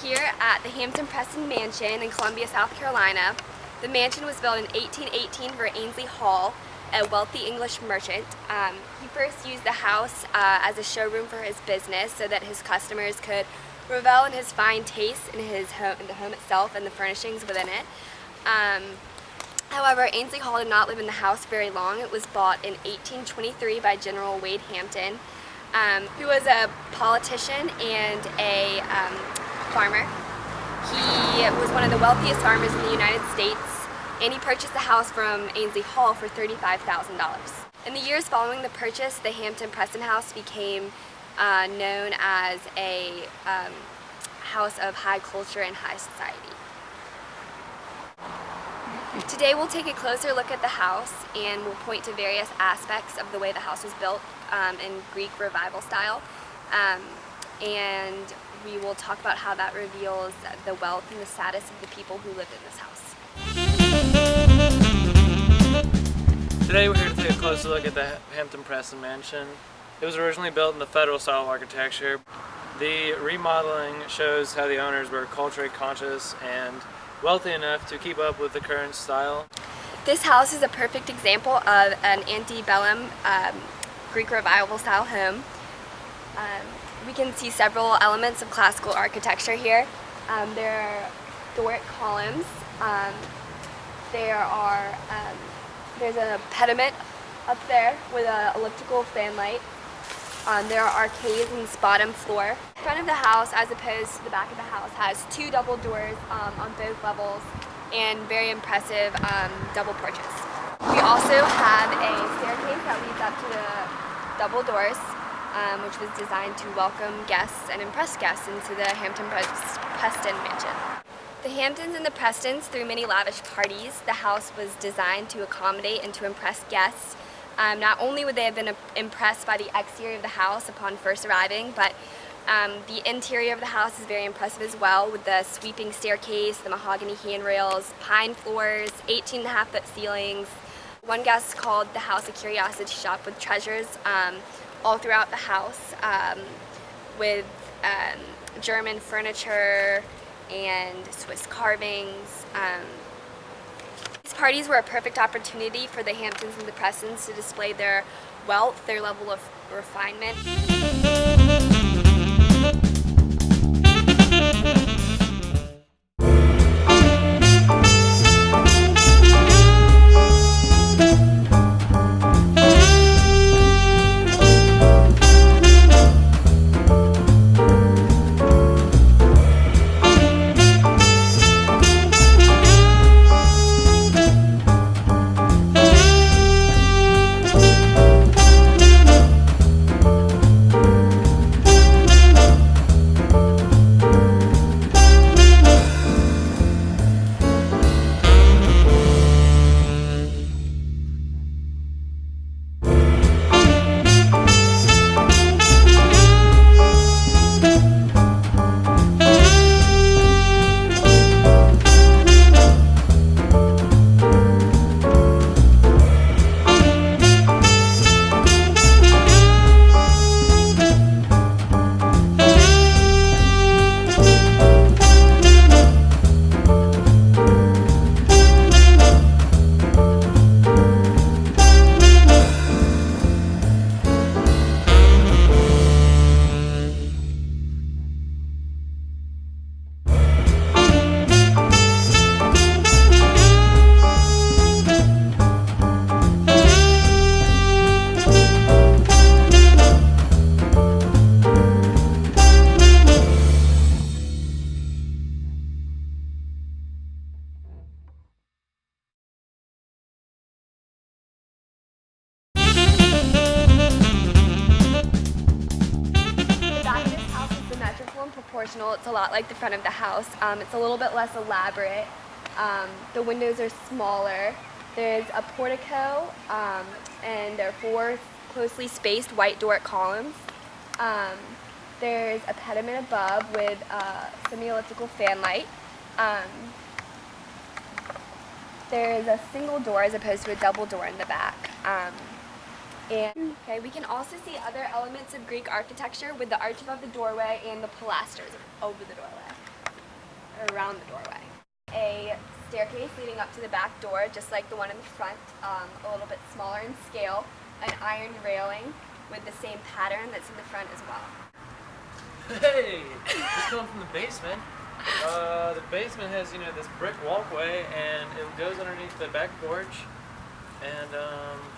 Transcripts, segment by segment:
here at the Hampton Preston Mansion in Columbia, South Carolina. The mansion was built in 1818 for Ainsley Hall, a wealthy English merchant. He first used the house as a showroom for his business so that his customers could revel in his fine taste in the home itself and the furnishings within it. However, Ainsley Hall did not live in the house very long. It was bought in 1823 by General Wade Hampton, who was a politician and a farmer. He was one of the wealthiest farmers in the United States, and he purchased the house from Ainsley Hall for $35,000. In the years following the purchase, the Hampton Preston House became known as a house of high culture and high society. Today we'll take a closer look at the house and we'll point to various aspects of the way the house was built in Greek Revival style, and we will talk about how that reveals the wealth and the status of the people who lived in this house. Today we're here to take a closer look at the Hampton Preston Mansion. It was originally built in the Federal style of architecture. The remodeling shows how the owners were culturally conscious and wealthy enough to keep up with the current style. This house is a perfect example of an antebellum Greek Revival style home. We can see several elements of classical architecture here. There are Doric columns. There's a pediment up there with an elliptical fanlight. There are arcades in this bottom floor. The front of the house, as opposed to the back of the house, has two double doors on both levels and very impressive double porches. We also have a staircase that leads up to the double doors, which was designed to welcome guests and impress guests into the Hampton Preston Mansion. The Hamptons and the Prestons threw many lavish parties. The house was designed to accommodate and to impress guests. Not only would they have been impressed by the exterior of the house upon first arriving, but the interior of the house is very impressive as well, with the sweeping staircase, the mahogany handrails, pine floors, 18.5-foot ceilings. One guest called the house a curiosity shop with treasures all throughout the house, with German furniture and Swiss carvings. These parties were a perfect opportunity for the Hamptons and the Prestons to display their wealth, their level of refinement. Proportional. It's a lot like the front of the house. It's a little bit less elaborate. The windows are smaller. There's a portico, and there are 4 closely spaced white Doric columns. There's a pediment above with a semi-elliptical fanlight. There's a single door as opposed to a double door in the back. We can also see other elements of Greek architecture with the arch above the doorway and the pilasters over the doorway. around the doorway. A staircase leading up to the back door, just like the one in the front, a little bit smaller in scale, an iron railing with the same pattern that's in the front as well. Hey! Just coming from the basement. The basement has, this brick walkway, and it goes underneath the back porch. And,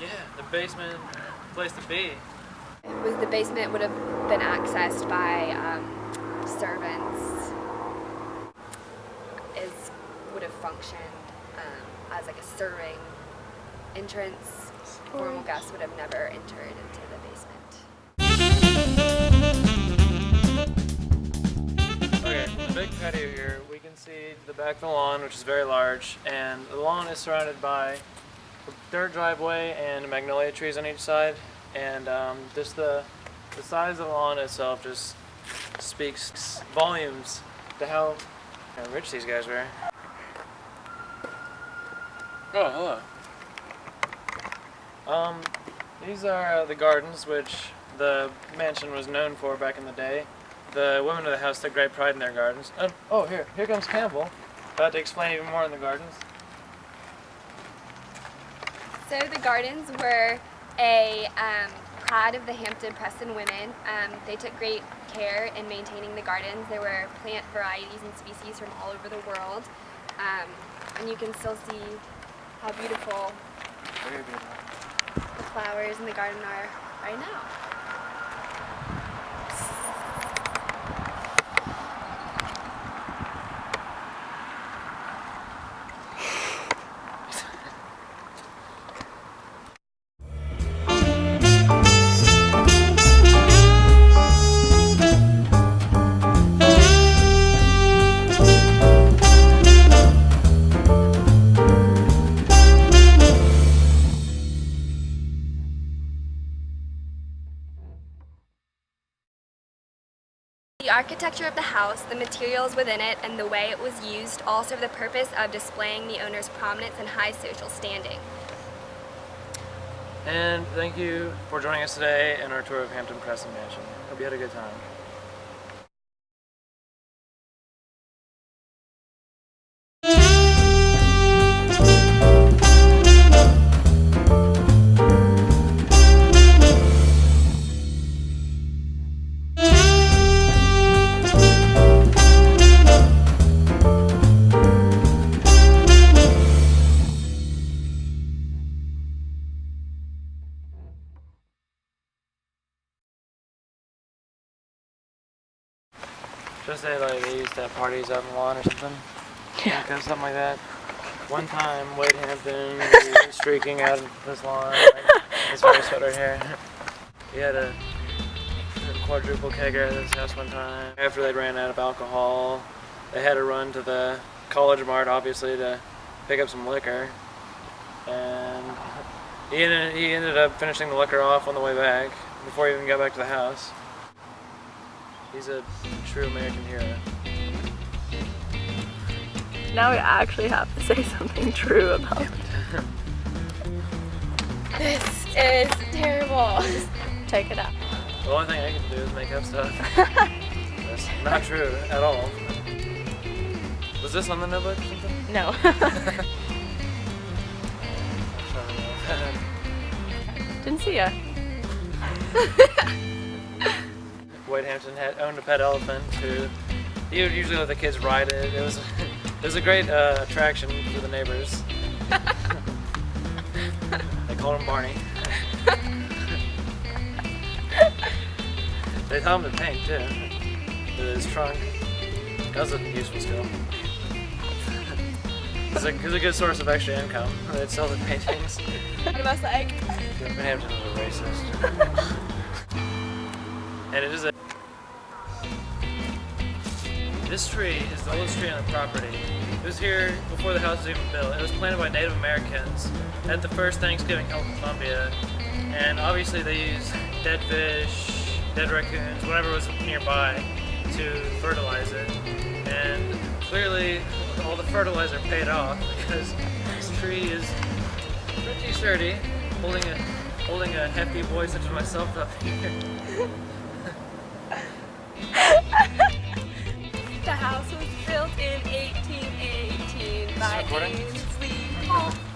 yeah, the basement, place to be. The basement would have been accessed by servants. Would have functioned as like a serving entrance. Normal guests would have never entered into the basement. Okay, from the big patio here, we can see the back of the lawn, which is very large, and the lawn is surrounded by a dirt driveway and magnolia trees on each side, and just the size of the lawn itself just speaks volumes to how rich these guys were. Oh, hello. These are the gardens which the mansion was known for back in the day. The women of the house took great pride in their gardens. Oh, here comes Campbell, about to explain even more in the gardens. So the gardens were a pride of the Hampton, Preston women. They took great care in maintaining the gardens. There were plant varieties and species from all over the world, and you can still see how beautiful the flowers in the garden are right now. The architecture of the house, the materials within it, and the way it was used all serve the purpose of displaying the owner's prominence and high social standing. And thank you for joining us today in our tour of Hampton Preston Mansion. Hope you had a good time. Just say like they used to have parties out in the lawn or something. Yeah. Like, something like that. One time, Wade Hampton was streaking out of this lawn, like, his very sweater hair. He had a quadruple kegger at his house one time. After they ran out of alcohol, they had to run to the College Mart, obviously, to pick up some liquor. And he ended up finishing the liquor off on the way back before he even got back to the house. He's a true American hero. Now we actually have to say something true about it. This is terrible. Just take it out. The only thing I can do is make up stuff. That's not true at all. Was this on the notebook or something? No. Didn't see ya. Wade Hampton owned a pet elephant who he would usually let the kids ride it. It was a great attraction for the neighbors. They called him Barney. They taught him to paint too, with his trunk. That was a useful skill. It's a good source of extra income. They'd sell the paintings. What about like? Wade Hampton was a racist. And it is a... This tree is the oldest tree on the property. It was here before the house was even built. It was planted by Native Americans at the first Thanksgiving held in Columbia. And obviously they used dead fish, dead raccoons, whatever was nearby to fertilize it. And clearly all the fertilizer paid off because this tree is pretty sturdy, holding a hefty boy such as myself up here. The house was built in recording? Ainsley Hall.